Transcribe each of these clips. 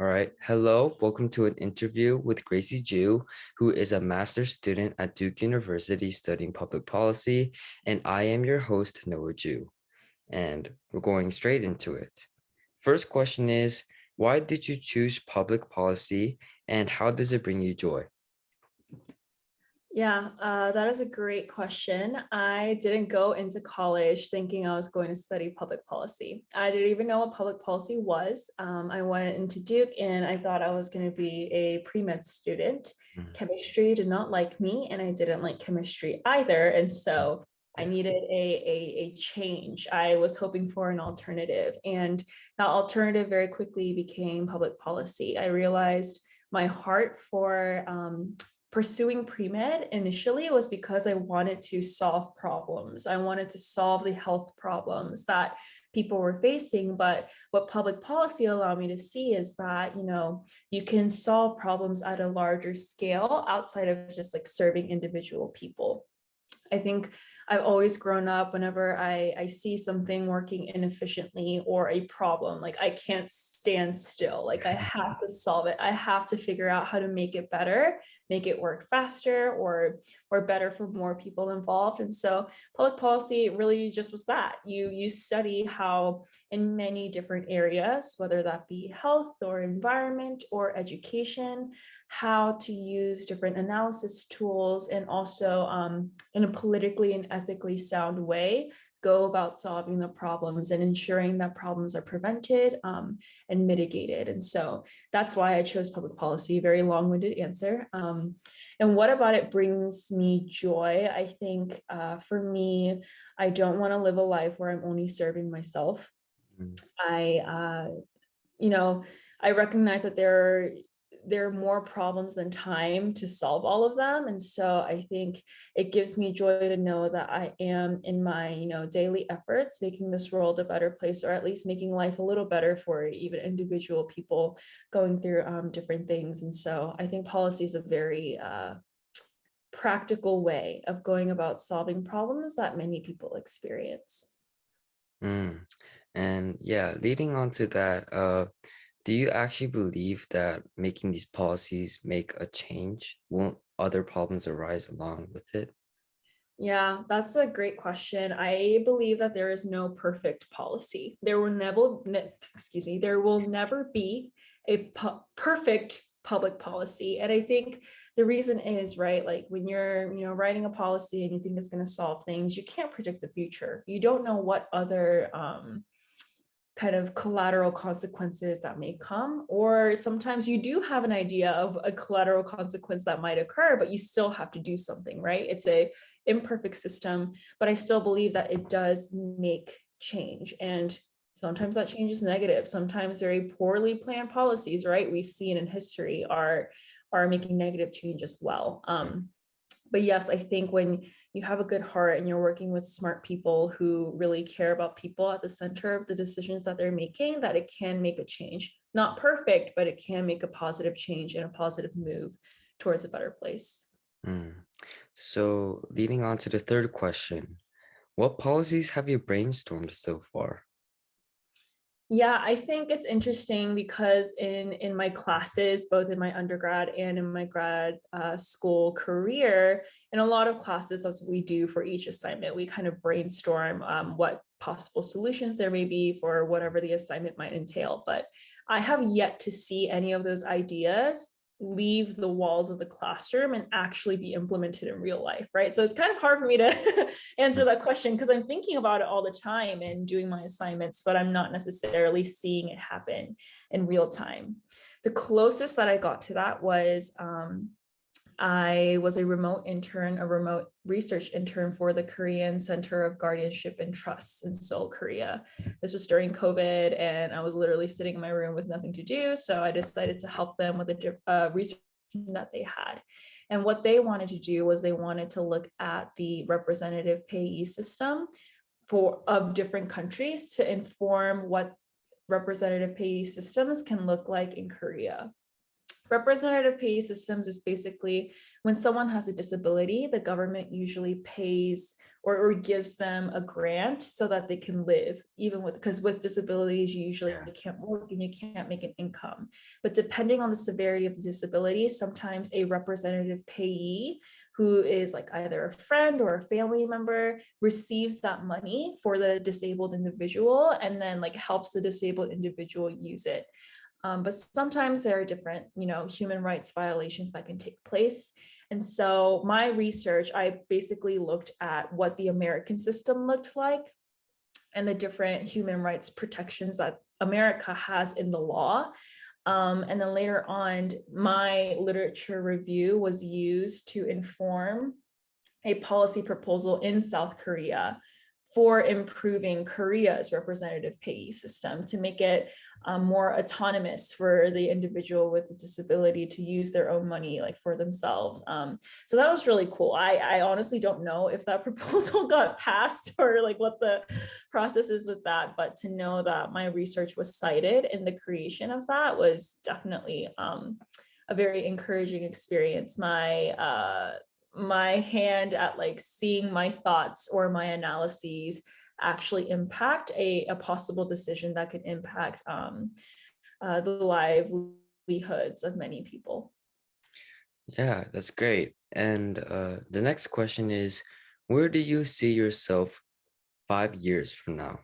All right. Hello. Welcome to an interview with Gracie Ju, who is a master's student at Duke University studying public policy. And I am your host, Noah Ju. And we're going straight into it. First question is, why did you choose public policy and how does it bring you joy? Yeah, that is a great question. I didn't go into college thinking I was going to study public policy. I didn't even know what public policy was. I went into Duke and I thought I was going to be a pre-med student. Mm, Chemistry did not like me, and I didn't like chemistry either. And so I needed a change. I was hoping for an alternative, and that alternative very quickly became public policy. I realized my heart for pursuing pre-med initially was because I wanted to solve problems. I wanted to solve the health problems that people were facing. But what public policy allowed me to see is that, you can solve problems at a larger scale outside of just like serving individual people. I think I've always grown up whenever I see something working inefficiently or a problem, like I can't stand still. Like I have to solve it. I have to figure out how to make it better, make it work faster or better for more people involved. And so public policy really just was that. You study how in many different areas, whether that be health or environment or education, how to use different analysis tools and also in a politically and ethically sound way, go about solving the problems and ensuring that problems are prevented and mitigated. And so that's why I chose public policy, very long-winded answer. And what about it brings me joy? I think for me, I don't want to live a life where I'm only serving myself. mm, I, you know, I recognize that there are more problems than time to solve all of them. And so I think it gives me joy to know that I am in my, daily efforts, making this world a better place, or at least making life a little better for even individual people going through different things. And so I think policy is a very practical way of going about solving problems that many people experience. mm. And yeah, leading on to that, do you actually believe that making these policies make a change? Won't other problems arise along with it? Yeah, that's a great question. I believe that there is no perfect policy. There will never be a perfect public policy. And I think the reason is, right, like when you're, writing a policy and you think it's going to solve things, you can't predict the future. You don't know what other kind of collateral consequences that may come, or sometimes you do have an idea of a collateral consequence that might occur, but you still have to do something, right? It's a imperfect system, but I still believe that it does make change. And sometimes that change is negative. Sometimes very poorly planned policies, right, we've seen in history are making negative change as well. But yes, I think when you have a good heart and you're working with smart people who really care about people at the center of the decisions that they're making, that it can make a change. Not perfect, but it can make a positive change and a positive move towards a better place. Mm. So leading on to the third question, what policies have you brainstormed so far? Yeah, I think it's interesting because in my classes, both in my undergrad and in my grad school career, in a lot of classes, as we do for each assignment, we kind of brainstorm what possible solutions there may be for whatever the assignment might entail. But I have yet to see any of those ideas leave the walls of the classroom and actually be implemented in real life, right? So it's kind of hard for me to answer that question because I'm thinking about it all the time and doing my assignments, but I'm not necessarily seeing it happen in real time. The closest that I got to that was I was a remote intern, a remote research intern for the Korean Center of Guardianship and Trust in Seoul, Korea. This was during COVID, and I was literally sitting in my room with nothing to do. So I decided to help them with a research that they had. And what they wanted to do was they wanted to look at the representative payee system of different countries to inform what representative payee systems can look like in Korea. Representative pay systems is basically when someone has a disability, the government usually pays or gives them a grant so that they can live, even with, because with disabilities, you usually Yeah. can't work and you can't make an income. But depending on the severity of the disability, sometimes a representative payee who is like either a friend or a family member receives that money for the disabled individual and then like helps the disabled individual use it. But sometimes there are different, human rights violations that can take place. And so my research, I basically looked at what the American system looked like and the different human rights protections that America has in the law. And then later on, my literature review was used to inform a policy proposal in South Korea for improving Korea's representative payee system to make it more autonomous for the individual with a disability to use their own money like for themselves. So that was really cool. I honestly don't know if that proposal got passed or like what the process is with that, but to know that my research was cited in the creation of that was definitely a very encouraging experience. My hand at like seeing my thoughts or my analyses actually impact a possible decision that could impact the livelihoods of many people. Yeah, that's great. And the next question is, where do you see yourself 5 years from now?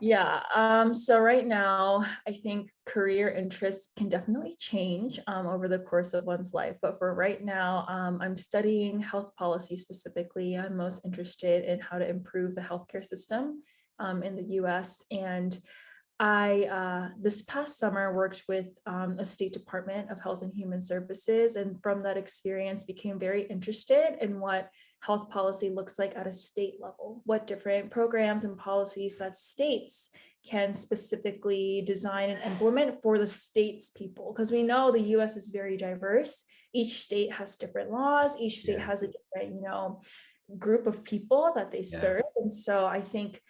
Yeah, so right now, I think career interests can definitely change over the course of one's life. But for right now, I'm studying health policy specifically. I'm most interested in how to improve the healthcare system in the US. And this past summer worked with a state department of health and human services. And from that experience became very interested in what health policy looks like at a state level, what different programs and policies that states can specifically design and implement for the state's people. Because we know the US is very diverse. Each state has different laws, each state Yeah, has a different, group of people that they yeah. serve. And so I think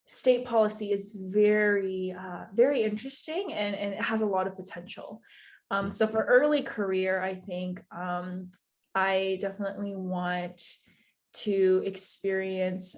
state policy is very interesting and it has a lot of potential. Mm. So for early career, I think I definitely want to experience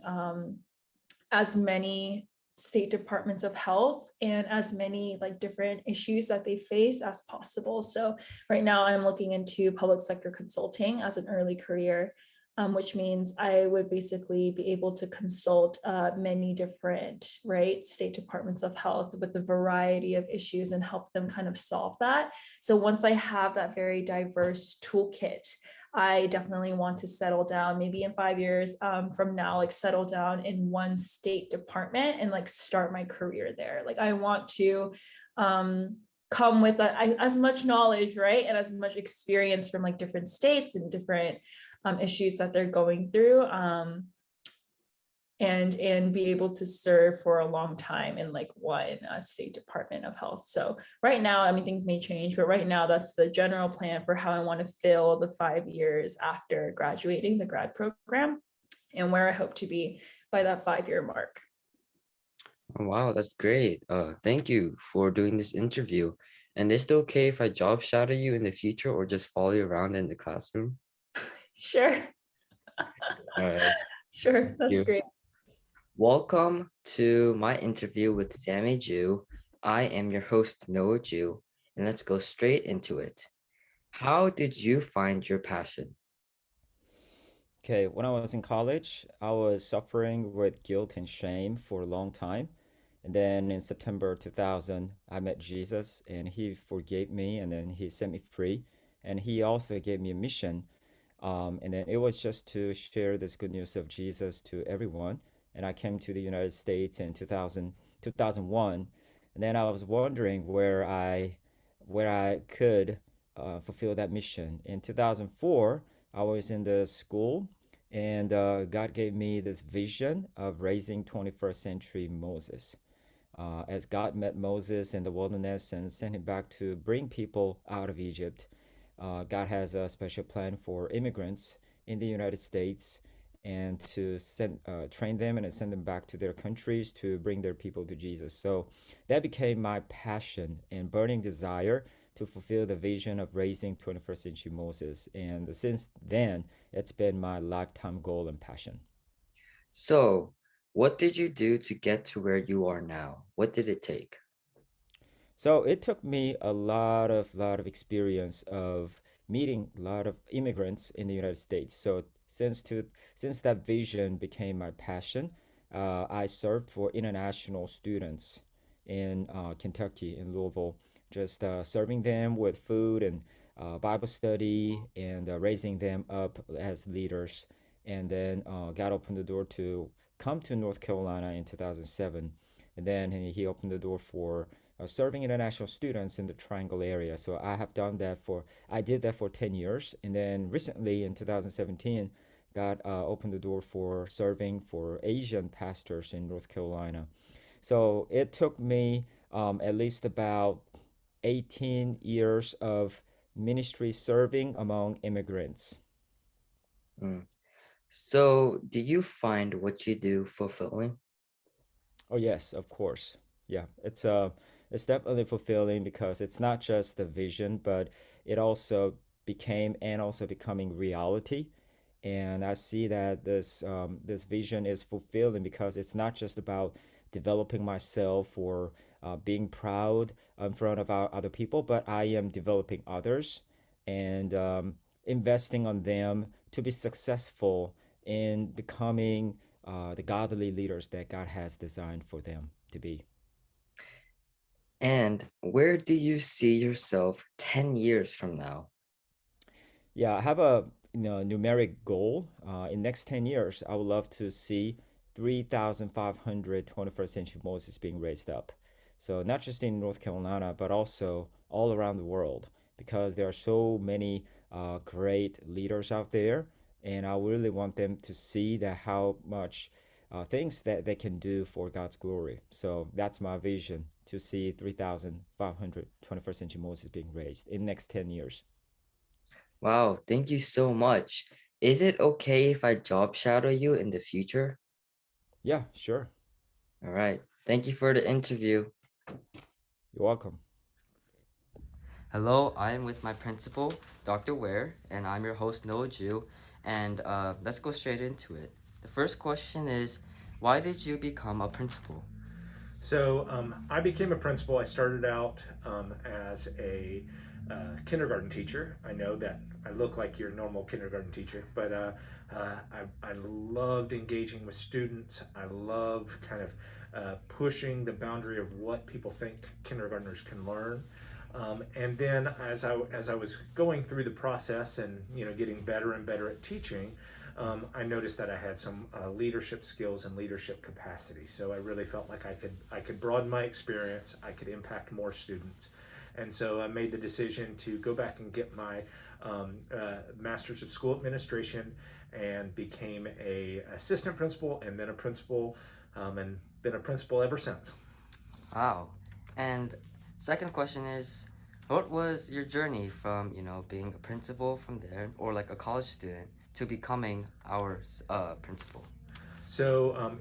as many state departments of health and as many like different issues that they face as possible. So right now I'm looking into public sector consulting as an early career, which means I would basically be able to consult many different, right, state departments of health with a variety of issues and help them kind of solve that. So once I have that very diverse toolkit, I definitely want to settle down maybe in 5 years from now, like settle down in one state department and like start my career there. Like I want to come with as much knowledge, right? And as much experience from like different states and different issues that they're going through. And be able to serve for a long time in like one state department of health. So right now, I mean, things may change, but right now that's the general plan for how I want to fill the 5 years after graduating the grad program and where I hope to be by that 5 year mark. Oh, wow, that's great. Thank you for doing this interview. And is it okay if I job shadow you in the future or just follow you around in the classroom? Sure. All right. Sure. Thank That's you. great. Welcome to my interview with Sami Jew. I am your host, Noah Jew, and let's go straight into it. How did you find your passion? Okay, when I was in college, I was suffering with guilt and shame for a long time. And then in September 2000, I met Jesus and he forgave me and then he set me free. And he also gave me a mission. And then it was just to share this good news of Jesus to everyone. And I came to the United States in 2001. And then I was wondering where I could fulfill that mission. In 2004, I was in the school and God gave me this vision of raising 21st century Moses. As God met Moses in the wilderness and sent him back to bring people out of Egypt, God has a special plan for immigrants in the United States and to train them and send them back to their countries to bring their people to Jesus. So that became my passion and burning desire to fulfill the vision of raising 21st century Moses. And since then, it's been my lifetime goal and passion. So, what did you do to get to where you are now? What did it take? So it took me a lot of experience of meeting a lot of immigrants in the United States. So since that vision became my passion, I served for international students in Kentucky, in Louisville, just serving them with food and Bible study and raising them up as leaders. And then God opened the door to come to North Carolina in 2007. And then he opened the door for serving international students in the Triangle area. So I did that for 10 years. And then recently in 2017, God opened the door for serving for Asian pastors in North Carolina. So it took me at least about 18 years of ministry serving among immigrants. Mm. So, do you find what you do fulfilling? Oh yes, of course. Yeah, it's definitely fulfilling because it's not just the vision, but it also became and also becoming reality. And I see that this vision is fulfilling because it's not just about developing myself or being proud in front of other people, but I am developing others and investing on them to be successful in becoming the godly leaders that God has designed for them to be. And where do you see yourself 10 years from now? Yeah, I have a numeric goal. In next 10 years, I would love to see 3,500 21st century Moses being raised up. So not just in North Carolina, but also all around the world, because there are so many great leaders out there, and I really want them to see that how much things that they can do for God's glory. So that's my vision to see 3,500 21st century Moses being raised in next 10 years. Wow, thank you so much. Is it okay if I job shadow you in the future? Yeah, sure. All right. Thank you for the interview. You're welcome. Hello, I am with my principal, Dr. Ware, and I'm your host, Noah Jew. And let's go straight into it. The first question is, why did you become a principal? I became a principal. I started out as a kindergarten teacher. I know that I look like your normal kindergarten teacher, but I loved engaging with students. I love kind of pushing the boundary of what people think kindergartners can learn. And then as I was going through the process and getting better and better at teaching, I noticed that I had some leadership skills and leadership capacity. So I really felt like I could broaden my experience. I could impact more students, and so I made the decision to go back and get my master's of school administration, and became a assistant principal, and then a principal, and been a principal ever since. Wow. And second question is, what was your journey from, being a principal from there or like a college student to becoming our principal?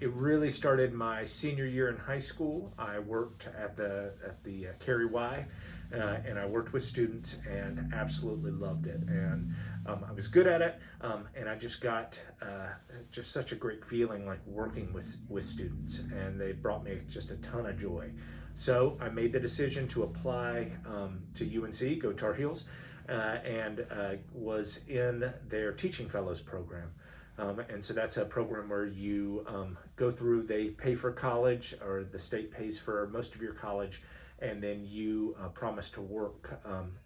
It really started my senior year in high school. I worked at the Carrie Y, and I worked with students and absolutely loved it. And I was good at it, and I just got just such a great feeling like working with students, and they brought me just a ton of joy. So I made the decision to apply to UNC, go Tar Heels, and was in their Teaching Fellows program. And so that's a program where you go through, they pay for college, or the state pays for most of your college, and then you promise to work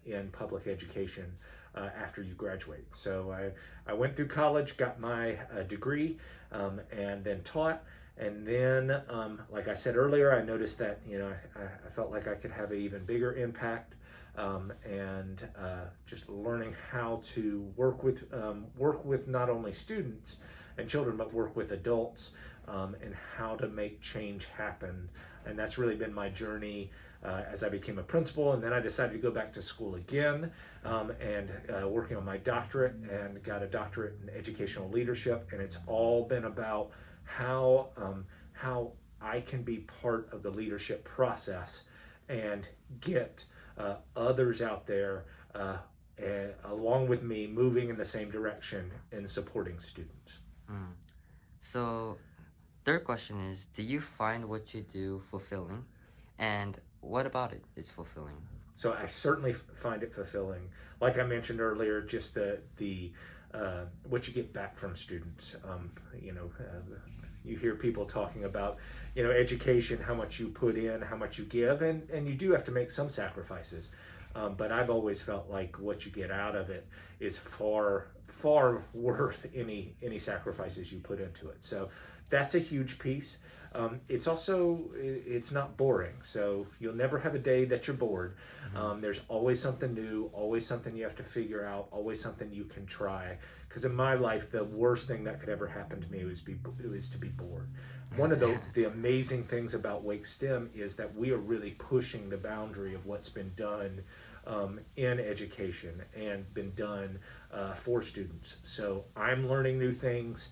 in public education after you graduate. So I went through college, got my degree, and then taught. And then, like I said earlier, I noticed that I felt like I could have an even bigger impact, and just learning how to work with not only students and children, but work with adults, and how to make change happen. And that's really been my journey as I became a principal. And then I decided to go back to school again, and working on my doctorate, and got a doctorate in educational leadership. And it's all been about how I can be part of the leadership process and get others out there along with me moving in the same direction and supporting students. So, third question is, do you find what you do fulfilling? And what about it is fulfilling? So I certainly find it fulfilling. Like I mentioned earlier, just the what you get back from students. You hear people talking about, education, how much you put in, how much you give, and you do have to make some sacrifices. But I've always felt like what you get out of it is far worth any sacrifices you put into it. So that's a huge piece. It's not boring, so you'll never have a day that you're bored. There's always something new, always something you have to figure out, always something you can try. Because in my life, the worst thing that could ever happen to me was to be bored. One of the amazing things about Wake STEM is that we are really pushing the boundary of what's been done in education and been done for students. So I'm learning new things.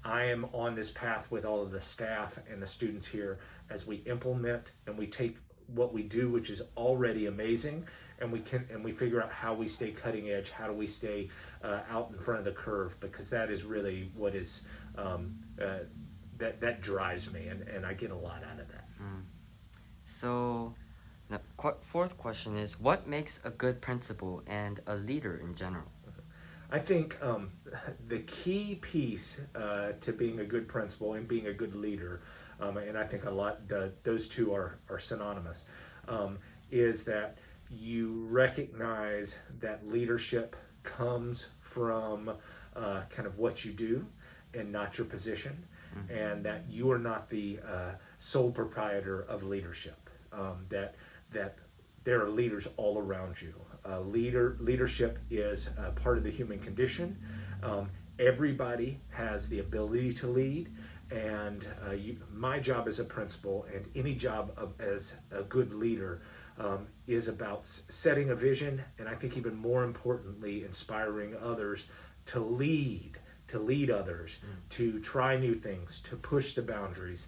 I am on this path with all of the staff and the students here as we implement and we take what we do, which is already amazing, and we figure out how we stay cutting edge, how do we stay out in front of the curve, because that is really what is that drives me, and I get a lot out of that. So, the fourth question is, what makes a good principal and a leader in general? I think the key piece to being a good principal and being a good leader, and I think those two are synonymous, is that you recognize that leadership comes from kind of what you do and not your position, and that you are not the sole proprietor of leadership, that there are leaders all around you. Leadership is part of the human condition. Everybody has the ability to lead, and my job as a principal and any job as a good leader is about setting a vision, and I think even more importantly, inspiring others to lead others, to try new things, to push the boundaries.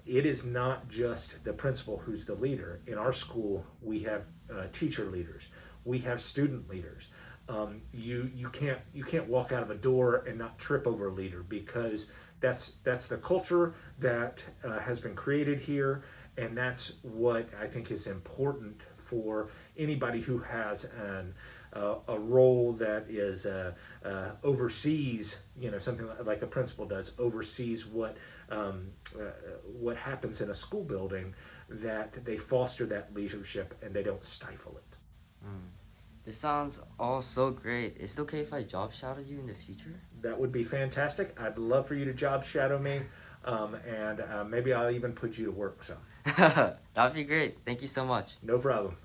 It is not just the principal who's the leader. In our school, we have teacher leaders, we have student leaders. You can't walk out of a door and not trip over a leader, because that's the culture that has been created here, and that's what I think is important for anybody who has a role that is oversees, something like a principal does, oversees what happens in a school building, that they foster that leadership and they don't stifle it. This sounds all so great. Is it okay if I job shadow you in the future? That would be fantastic. I'd love for you to job shadow me, and maybe I'll even put you to work some. That'd be great. Thank you so much. No problem.